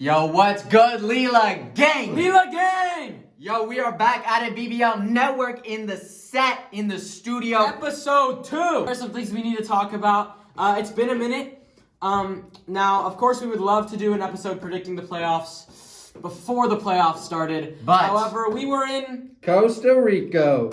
Yo, what's good, LILA gang? LILA gang! Yo, we are back at a BBL network in the studio. Episode 2! There's some things we need to talk about. It's been a minute. Now, of course, we would love to do an episode predicting the playoffs before the playoffs started. But however, we were in Costa Rica.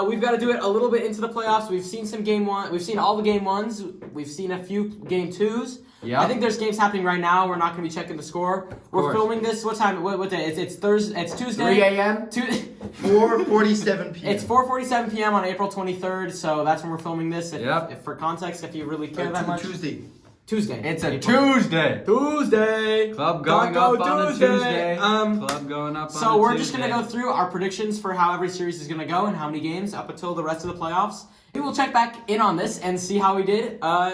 We've got to do it a little bit into the playoffs. We've seen some game one. We've seen all the game ones. We've seen a few game twos. Yeah. I think there's games happening right now. We're not going to be checking the score. We're filming this. What time? What day? It's Thursday. It's Tuesday. 3 a.m. 4:47 p.m. It's 4:47 p.m. on April 23rd. So that's when we're filming this. Yep. For context, if you really care that much. Tuesday. It's a April. Tuesday. Club going Taco up on a Tuesday. Tuesday. Club going up on a Tuesday. So we're just going to go through our predictions for how every series is going to go and how many games up until the rest of the playoffs. We will check back in on this and see how we did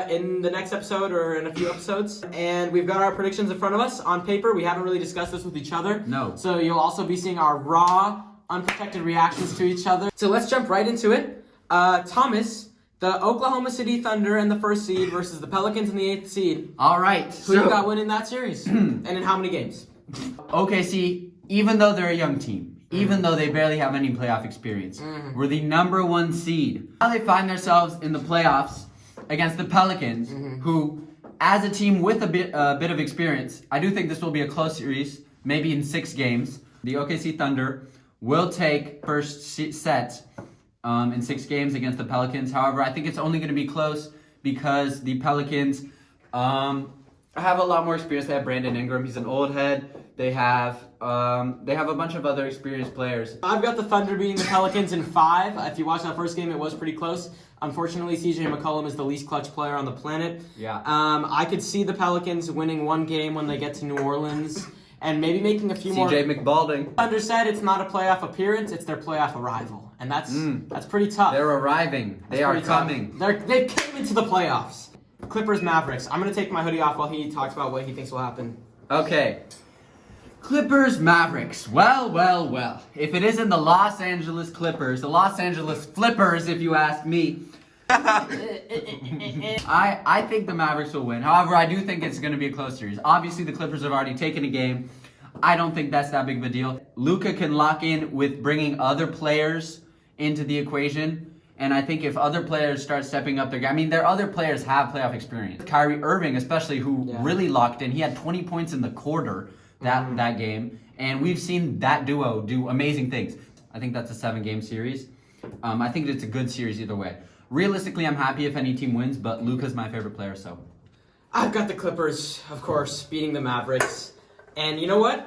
in the next episode or in a few episodes. And we've got our predictions in front of us on paper. We haven't really discussed this with each other. No. So you'll also be seeing our raw, unprotected reactions to each other. So let's jump right into it. Thomas, the Oklahoma City Thunder in the first seed versus the Pelicans in the 8th seed. All right. Who you got winning that series? And in how many games? OKC, even though they're a young team, even though they barely have any playoff experience, we're the number 1 seed. Now they find themselves in the playoffs against the Pelicans, who, as a team with a bit of experience, I do think this will be a close series, maybe in 6 games. The OKC Thunder will take first set in 6 games against the Pelicans. However, I think it's only going to be close because the Pelicans have a lot more experience. They have Brandon Ingram. He's an old head. They have a bunch of other experienced players. I've got the Thunder beating the Pelicans in 5. If you watched that first game, it was pretty close. Unfortunately, CJ McCollum is the least clutch player on the planet. Yeah. I could see the Pelicans winning 1 game when they get to New Orleans and maybe making a few more. CJ McBalding. Thunder said it's not a playoff appearance, it's their playoff arrival. And that's pretty tough. They're arriving. They are coming. They came into the playoffs. Clippers Mavericks. I'm going to take my hoodie off while he talks about what he thinks will happen. Okay. Clippers Mavericks. Well. If it isn't the Los Angeles Clippers, the Los Angeles Flippers, if you ask me, I think the Mavericks will win. However, I do think it's going to be a close series. Obviously, the Clippers have already taken a game. I don't think that's that big of a deal. Luka can lock in with bringing other players into the equation. And I think if other players start stepping up their game, I mean, their other players have playoff experience. Kyrie Irving, especially, who really locked in. He had 20 points in the quarter that game. And we've seen that duo do amazing things. I think that's a 7-game series. I think it's a good series either way. Realistically, I'm happy if any team wins, but Luka's my favorite player, so. I've got the Clippers, of course, beating the Mavericks. And you know what?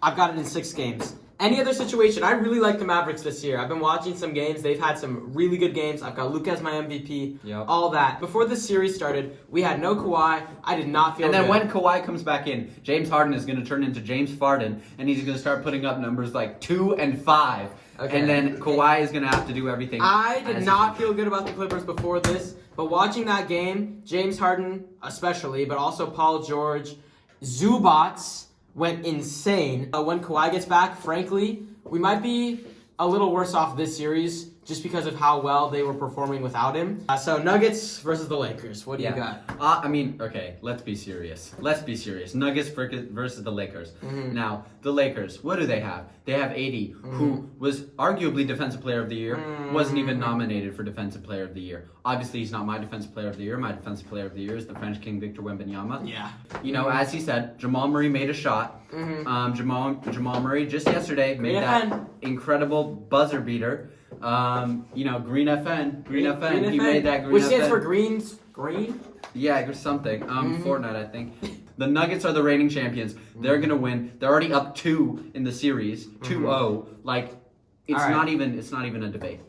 I've got it in 6 games. Any other situation, I really like the Mavericks this year. I've been watching some games. They've had some really good games. I've got Luka as my MVP, all that. Before this series started, we had no Kawhi. I did not feel good. And then when Kawhi comes back in, James Harden is going to turn into James Farden, and he's going to start putting up numbers like 2 and 5. Okay. And then Kawhi is going to have to do everything. I did not feel good about the Clippers before this, but watching that game, James Harden especially, but also Paul George, Zubats went insane. When Kawhi gets back, frankly, we might be a little worse off this series just because of how well they were performing without him. So Nuggets versus the Lakers. What do you got? Okay, let's be serious. Nuggets versus the Lakers. Now, the Lakers, what do they have? They have AD, who was arguably Defensive Player of the Year, wasn't even nominated for Defensive Player of the Year. Obviously, he's not my Defensive Player of the Year. My Defensive Player of the Year is the French King Victor Wembanyama. Yeah. You know, as he said, Jamal Murray made a shot. Jamal Murray just yesterday made that incredible buzzer beater. Green FN. He made that Green Which FN. stands for green? Yeah, or something. Fortnite, I think. The Nuggets are the reigning champions. They're going to win. They're already up 2 in the series. 2-0. Like, it's not even a debate.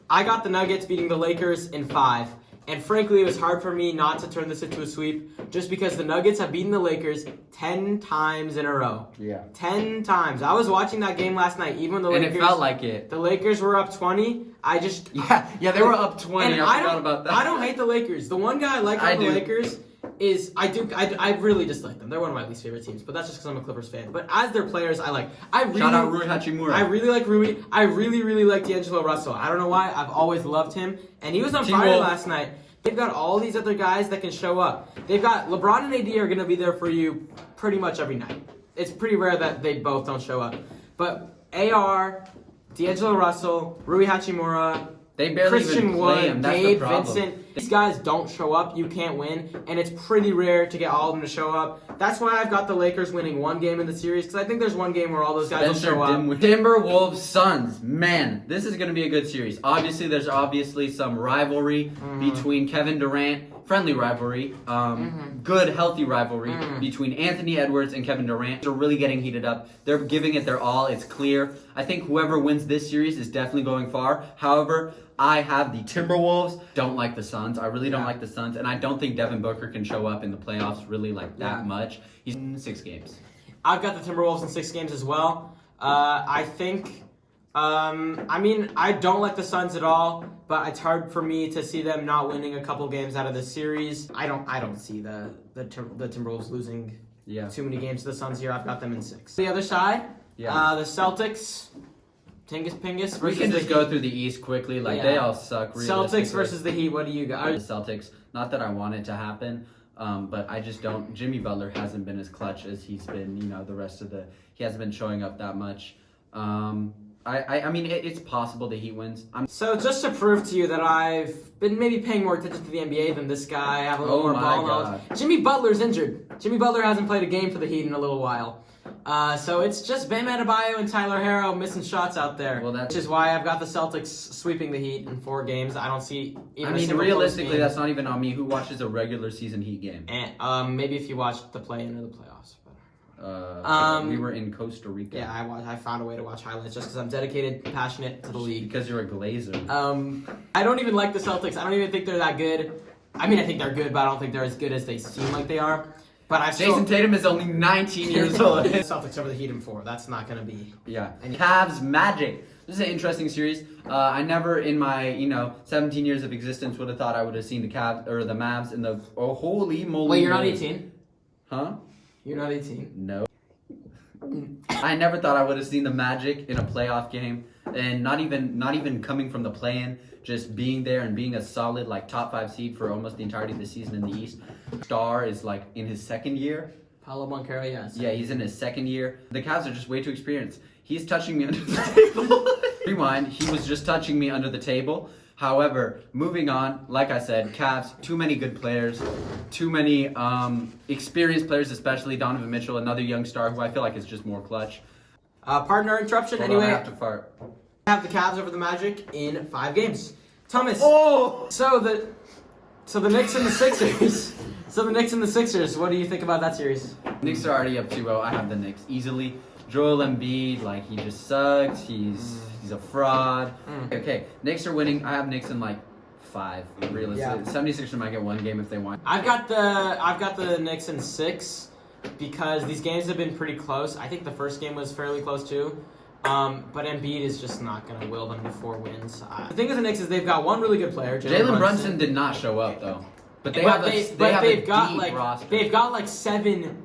I got the Nuggets beating the Lakers in 5. And frankly, it was hard for me not to turn this into a sweep just because the Nuggets have beaten the Lakers 10 times in a row. Yeah. 10 times. I was watching that game last night, even the Lakers. And it felt like it. The Lakers were up 20. Yeah, they were up 20. I forgot about that. I don't hate the Lakers. The one guy I like about the Lakers is I really dislike them. They're one of my least favorite teams, but that's just because I'm a Clippers fan. But as their players, I like. Shout out Rui Hachimura. I really like Rui. I really like D'Angelo Russell. I don't know why. I've always loved him, and he was on fire last night. They've got all these other guys that can show up. They've got LeBron and AD are going to be there for you pretty much every night. It's pretty rare that they both don't show up. But AR, D'Angelo Russell, Rui Hachimura, They barely Christian even play Wood, him. That's Gabe the problem. Vincent. These guys don't show up, you can't win, and it's pretty rare to get all of them to show up. That's why I've got the Lakers winning one game in the series, because I think there's one game where all those guys will show up. Timberwolves Suns. Man, this is going to be a good series. Obviously, there's some rivalry between Kevin Durant, friendly rivalry, good, healthy rivalry between Anthony Edwards and Kevin Durant. They're really getting heated up. They're giving it their all. It's clear. I think whoever wins this series is definitely going far. However, I have the Timberwolves. Don't like the Suns. I really don't like the Suns. And I don't think Devin Booker can show up in the playoffs really like that much. He's in 6 games. I've got the Timberwolves in 6 games as well. I think, I don't like the Suns at all, but it's hard for me to see them not winning a couple games out of the series. I don't see the Timberwolves losing too many games to the Suns here. I've got them in 6. The other side, the Celtics. Tingus Pingus. We can just go through the East quickly. They all suck. Celtics versus the Heat. What do you got? The Celtics. Not that I want it to happen, but I just don't. Jimmy Butler hasn't been as clutch as he's been. The rest of he hasn't been showing up that much. It's possible the Heat wins. So just to prove to you that I've been maybe paying more attention to the NBA than this guy, I have a little more ball knowledge. Jimmy Butler's injured. Jimmy Butler hasn't played a game for the Heat in a little while. So it's just Bam Adebayo and Tyler Herro missing shots out there, which is why I've got the Celtics sweeping the Heat in 4 games. I don't see even a single realistically, that's not even on me. Who watches a regular season Heat game? And, maybe if you watch the play-in or the playoffs. We were in Costa Rica. Yeah, I found a way to watch highlights just because I'm dedicated, passionate to the league. Because you're a Glazer. I don't even like the Celtics. I don't even think they're that good. I think they're good, but I don't think they're as good as they seem like they are. But Jason Tatum is only 19 years old. Celtics over the Heat in 4. That's not going to be... Yeah. Cavs Magic. This is an interesting series. I never in my, 17 years of existence would have thought I would have seen the Cavs or the Mavs in the holy moly. Wait, you're not 18? Huh? You're not 18? No. I never thought I would have seen the Magic in a playoff game, and not even coming from the play-in, just being there and being a solid top 5 seed for almost the entirety of the season in the East. Star is in his 2nd year. Paolo Banchero, yes. Yeah, he's in his 2nd year. The Cavs are just way too experienced. He's touching me under the table. Rewind, he was just touching me under the table. However, moving on, like I said, Cavs, too many good players, too many experienced players, especially Donovan Mitchell, another young star who I feel like is just more clutch. Partner interruption. Hold anyway, on, I have to fart. I have the Cavs over the Magic in 5 games. Thomas. Oh! So the Knicks and the Sixers. What do you think about that series? Knicks are already up 2-0. I have the Knicks easily. Joel Embiid, he just sucks. He's a fraud. Okay, Knicks are winning. I have Knicks in 5. Realistically, 76ers might get 1 game if they want. I've got the Knicks in 6 because these games have been pretty close. I think the first game was fairly close too. But Embiid is just not going to will them to 4 wins. The thing with the Knicks is they've got one really good player, Jalen Brunson did not show up though. But they've got a deep roster. They've got 7,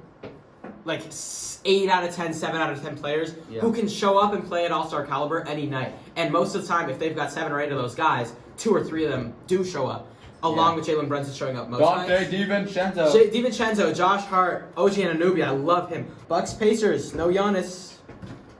8 out of 10, 7 out of 10 players who can show up and play at all-star caliber any night. And most of the time, if they've got 7 or 8 of those guys, 2 or 3 of them do show up, along with Jalen Brunson showing up most nights. Dante DiVincenzo. Josh Hart, OG Anunoby, I love him. Bucks Pacers, no Giannis.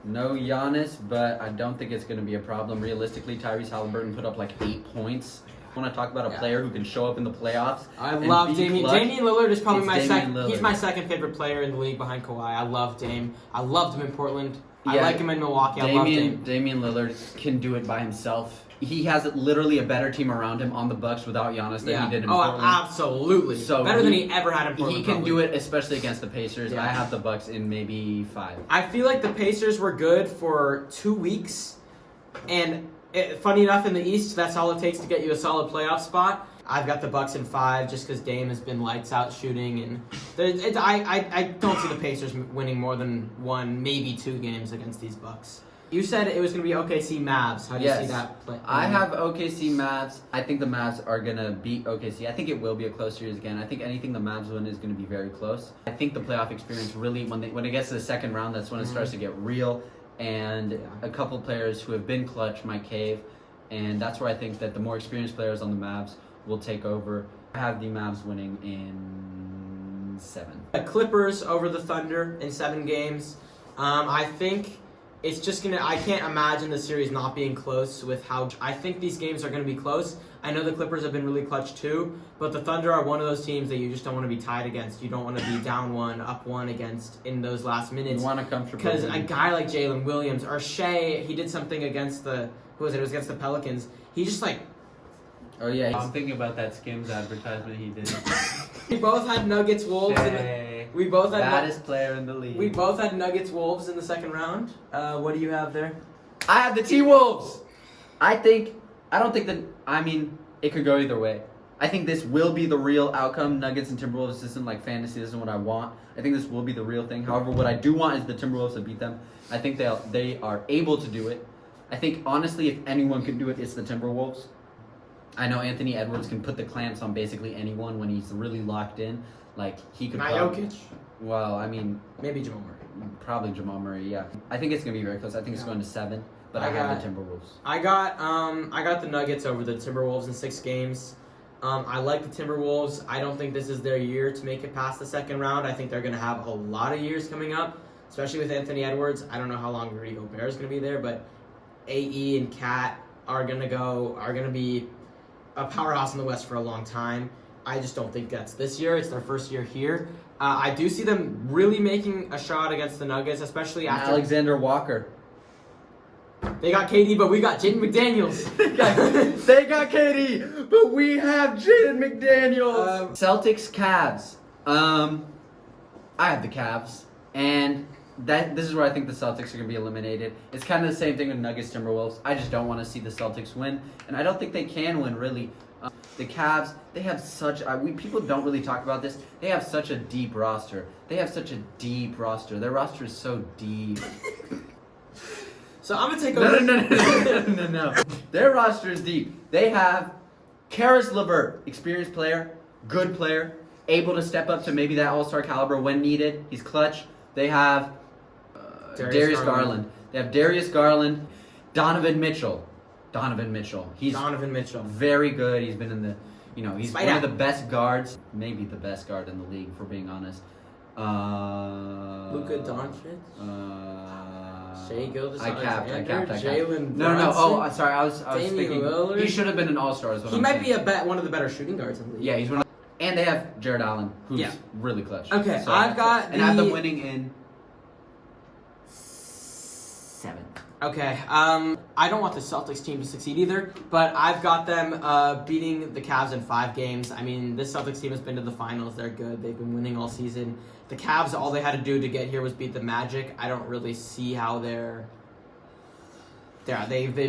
No Giannis, but I don't think it's going to be a problem. Realistically, Tyrese Halliburton put up 8 points. I want to talk about a player who can show up in the playoffs. I love Damian. Damian Lillard is probably my second. He's my second favorite player in the league behind Kawhi. I love Dame. I loved him in Portland. I like him in Milwaukee. I love Dame. Damian Lillard can do it by himself. He has literally a better team around him on the Bucks without Giannis than he did in Portland. Absolutely. So better than he ever had in Portland. He can do it, especially against the Pacers. I have the Bucks in maybe 5. I feel like the Pacers were good for 2 weeks, and funny enough, in the East, that's all it takes to get you a solid playoff spot. I've got the Bucks in 5 just because Dame has been lights out shooting, and I don't see the Pacers winning more than 1, maybe 2 games against these Bucks. You said it was going to be OKC Mavs. How do you see that play? I have OKC Mavs. I think the Mavs are going to beat OKC. I think it will be a close series again. I think anything the Mavs win is going to be very close. I think the playoff experience really, when it gets to the second round, that's when it starts to get real. And a couple players who have been clutch might cave. And that's where I think that the more experienced players on the Mavs will take over. I have the Mavs winning in 7. Clippers over the Thunder in 7 games. I think it's just gonna. I can't imagine the series not being close with how. I think these games are gonna be close. I know the Clippers have been really clutch too, but the Thunder are one of those teams that you just don't want to be tied against. You don't want to be down 1, up 1 against in those last minutes. You want to comfortably. Because a guy like Jalen Williams or Shea, he did something against the. Who was it? It was against the Pelicans. He just like. Oh yeah, I'm thinking about that Skims advertisement he did. We both had Nuggets Wolves. We both had baddest player in the league. We both had Nuggets Wolves in the second round. What do you have there? I have the T-Wolves. I don't think that. I mean, it could go either way. I think this will be the real outcome. Nuggets and Timberwolves. This isn't like fantasy. This isn't what I want. I think this will be the real thing. However, what I do want is the Timberwolves to beat them. I think they are able to do it. I think honestly, if anyone can do it, it's the Timberwolves. I know Anthony Edwards can put the clamps on basically anyone when he's really locked in. Like he could. Jokic. Well, I mean, maybe Jamal Murray. Probably Jamal Murray. Yeah, I think it's gonna be very close. I think it's going to 7. But I have the Timberwolves. I got the Nuggets over the Timberwolves in 6 games. I like the Timberwolves. I don't think this is their year to make it past the second round. I think they're gonna have a lot of years coming up, especially with Anthony Edwards. I don't know how long Rudy Gobert is gonna be there, but AE and Cat are gonna be a powerhouse in the West for a long time. I just don't think that's this year. It's their first year here. I do see them really making a shot against the Nuggets, especially after Alexander Walker. They got KD, but we got Jaden McDaniels. They got KD, but we have Jaden McDaniels. Celtics, Cavs. I have the Cavs, and this is where I think the Celtics are going to be eliminated. It's kind of the same thing with Nuggets, Timberwolves. I just don't want to see the Celtics win, and I don't think they can win, really. The Cavs, they have such... people don't really talk about this. They have such a deep roster. Their roster is so deep. So I'm going to take over... No. Their roster is deep. They have Karis LeVert, experienced player, good player, able to step up to maybe that all-star caliber when needed. He's clutch. They have Darius Garland. They have Darius Garland, Donovan Mitchell. He's very good. He's been in the, he's one of the best guards, maybe the best guard in the league, for being honest. Luka Doncic. Shea Gilgeous-Alexander, Jalen Brunson. No. Oh, sorry. I was thinking Lillard. he should have been an all-star. He might be one of the better shooting guards in the league. Yeah, he's one. And they have Jared Allen, who's really clutch. Okay, so, I have them winning in 7. Okay, I don't want the Celtics team to succeed either, but I've got them beating the Cavs in 5 games. I mean, this Celtics team has been to the finals. They're good. They've been winning all season. The Cavs, all they had to do to get here was beat the Magic. I don't really see how they've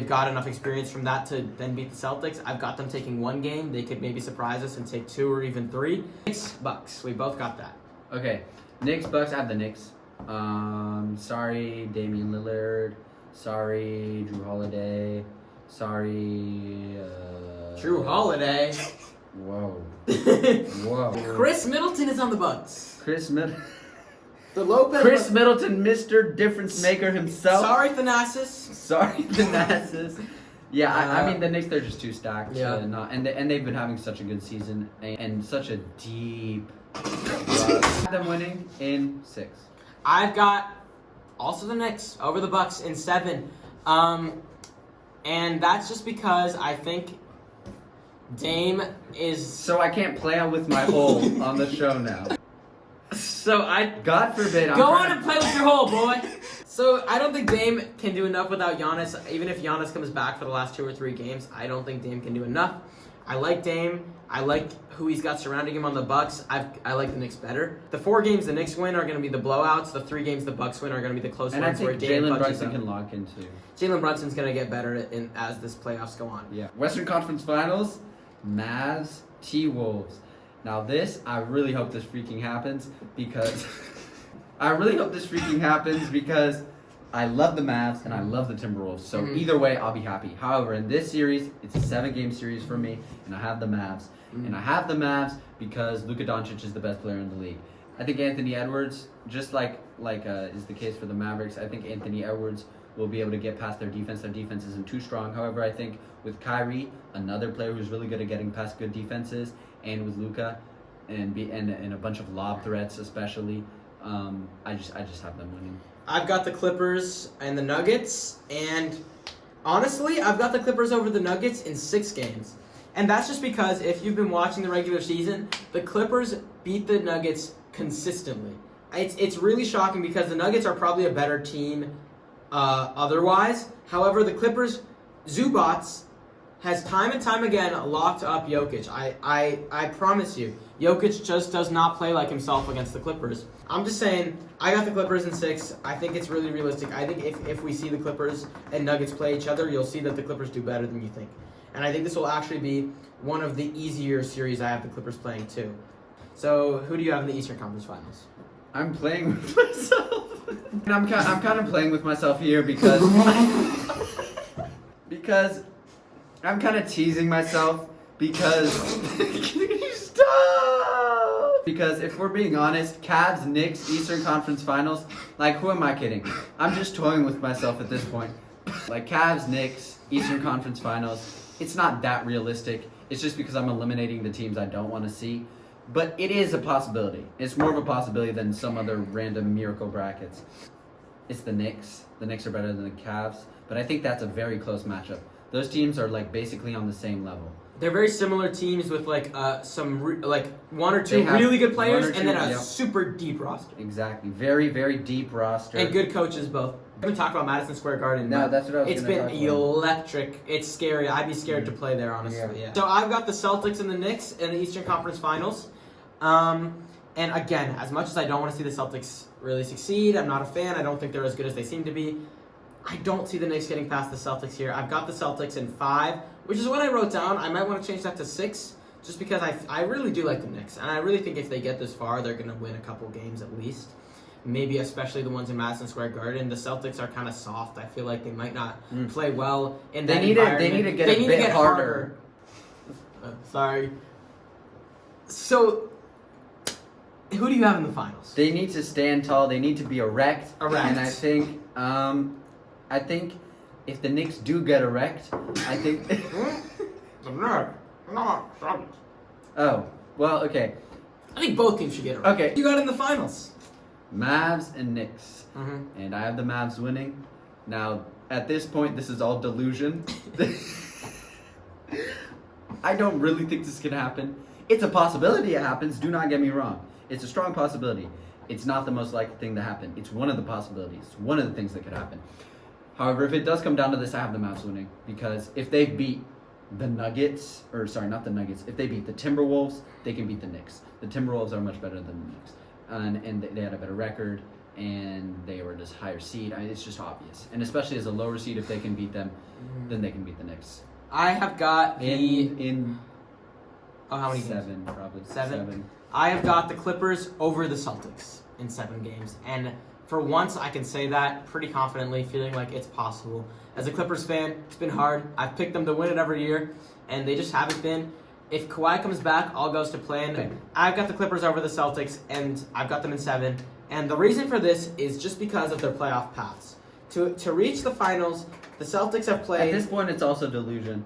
got enough experience from that to then beat the Celtics. I've got them taking 1 game. They could maybe surprise us and take 2 or even 3. Knicks, Bucks. We both got that. Okay, Knicks, Bucks. I have the Knicks. Sorry, Damian Lillard. Sorry, Drew Holiday. Sorry, Drew Holiday. Whoa. Chris Middleton is on the Bucks. Chris Middleton, Mr. Difference Maker himself. Sorry, Thanasis. Yeah, I mean the Knicks, they're just too stacked. Yeah. And they've been having such a good season and such a deep. Them winning in 6. I've got also the Knicks over the Bucks in 7, and that's just because I think Dame is. So I can't play on with my hole on the show now. God forbid. Go on and play with your hole, boy. So I don't think Dame can do enough without Giannis. Even if Giannis comes back for the last 2 or 3 games, I don't think Dame can do enough. I like Dame. I like who he's got surrounding him on the Bucks. I like the Knicks better. The 4 games the Knicks win are going to be the blowouts. The 3 games the Bucks win are going to be the close and ones. And I think Jalen Brunson can lock in too. Jalen Brunson's going to get better as this playoffs go on. Yeah. Western Conference Finals, Mavs, T-Wolves. Now this, I really hope this freaking happens because I love the Mavs and I love the Timberwolves. So either way, I'll be happy. However, in this series, it's a 7-game series for me, and I have the Mavs. And I have the Mavs because Luka Doncic is the best player in the league. I think Anthony Edwards, just like is the case for the Mavericks, I think Anthony Edwards will be able to get past their defense. Their defense isn't too strong. However, I think with Kyrie, another player who's really good at getting past good defenses, and with Luka, and a bunch of lob threats especially. I just have them winning. I've got the Clippers and the Nuggets, and honestly, I've got the Clippers over the Nuggets in 6 games. And that's just because if you've been watching the regular season, the Clippers beat the Nuggets consistently. It's really shocking because the Nuggets are probably a better team otherwise. However, the Clippers, Zubats has time and time again locked up Jokic. I promise you, Jokic just does not play like himself against the Clippers. I'm just saying, I got the Clippers in 6. I think it's really realistic. I think if we see the Clippers and Nuggets play each other, you'll see that the Clippers do better than you think. And I think this will actually be one of the easier series I have the Clippers playing too. So, who do you have in the Eastern Conference Finals? I'm playing with myself. And I'm kind of playing with myself here because I'm kind of teasing myself because stop. Because if we're being honest, Cavs, Knicks, Eastern Conference Finals, like who am I kidding? I'm just toying with myself at this point. Like Cavs, Knicks, Eastern Conference Finals, it's not that realistic. It's just because I'm eliminating the teams I don't want to see. But it is a possibility. It's more of a possibility than some other random miracle brackets. It's the Knicks. The Knicks are better than the Cavs. But I think that's a very close matchup. Those teams are like basically on the same level. They're very similar teams with like one or two really good players and then a super deep roster. Exactly. Very, very deep roster. And good coaches both. We haven't talked about Madison Square Garden. No, that's what I was It's been electric. It's scary. I'd be scared to play there, honestly. Yeah. So I've got the Celtics and the Knicks in the Eastern Conference Finals. And again, as much as I don't want to see the Celtics really succeed, I'm not a fan. I don't think they're as good as they seem to be. I don't see the Knicks getting past the Celtics here. I've got the Celtics in 5, which is what I wrote down. I might want to change that to 6, just because I really do like the Knicks. And I really think if they get this far, they're going to win a couple games at least. Maybe especially the ones in Madison Square Garden. The Celtics are kind of soft. I feel like they might not play well in that environment. They need to get a bit harder. Sorry. So, who do you have in the finals? They need to stand tall. They need to be erect. Erect. And I think if the Knicks do get erect, I think. Oh, well, okay. I think both teams should get erect. Okay. You got in the finals. Mavs and Knicks. And I have the Mavs winning. Now, at this point, this is all delusion. I don't really think this can happen. It's a possibility it happens, do not get me wrong. It's a strong possibility. It's not the most likely thing to happen. It's one of the possibilities, one of the things that could happen. However, if it does come down to this, I have the Mavs winning. Because if they beat the Nuggets, or sorry, not the Nuggets, if they beat the Timberwolves, they can beat the Knicks. The Timberwolves are much better than the Knicks. And they had a better record, and they were just higher seed. It's just obvious. And especially as a lower seed, if they can beat them, then they can beat the Knicks. I have got how many 7 games? Probably. 7. I have got the Clippers over the Celtics in 7 games. And for once, I can say that pretty confidently, feeling like it's possible. As a Clippers fan, it's been hard. I've picked them to win it every year, and they just haven't been. If Kawhi comes back, all goes to plan. Okay. I've got the Clippers over the Celtics, and I've got them in 7. And the reason for this is just because of their playoff paths. To reach the finals, the Celtics have played... At this point, it's also delusion.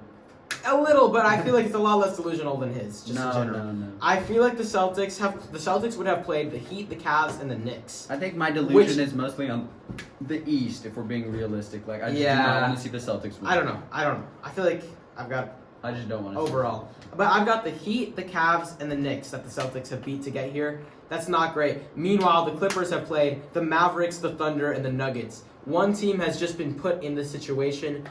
A little, but I feel like it's a lot less delusional than his, just in general. No. I feel like the Celtics would have played the Heat, the Cavs, and the Knicks. I think my delusion is mostly on the East, if we're being realistic. Like, I just do not want to see the Celtics win. I don't know. I feel like I just don't want to overall. But I've got the Heat, the Cavs, and the Knicks that the Celtics have beat to get here. That's not great. Meanwhile, the Clippers have played the Mavericks, the Thunder, and the Nuggets. One team has just been put in this situation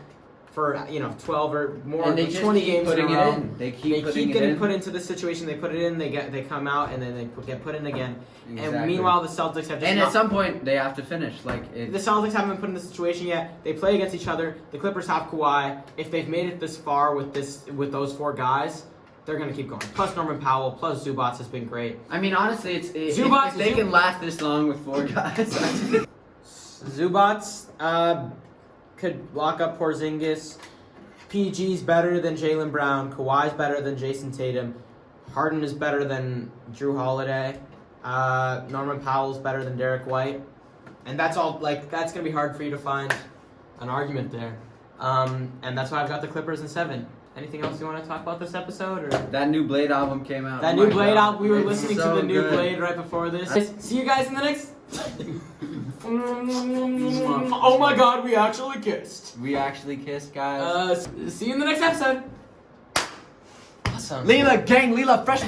for 12 or more, and they 20 games in a row. They keep getting put into the situation. They put it in. They come out, and then they get put in again. Exactly. And meanwhile, the Celtics have just at some point they have to finish. The Celtics haven't been put in this situation yet. They play against each other. The Clippers have Kawhi. If they've made it this far with those 4 guys, they're gonna keep going. Plus Norman Powell, plus Zubats has been great. I mean, honestly, if they can last this long with 4 guys. Zubats could lock up Porzingis. PG's better than Jaylen Brown. Kawhi's better than Jason Tatum. Harden is better than Drew Holiday. Norman Powell's better than Derek White. And that's all. That's gonna be hard for you to find an argument there. And that's why I've got the Clippers in 7. Anything else you want to talk about this episode? Or That new Blade album came out. that Oh new my Blade God. album, we were It's listening so to the new good. Blade right before this. See you guys in the next. Oh my God, we actually kissed. We actually kissed, guys. See you in the next episode. Awesome. LILA gang, LILA freshman.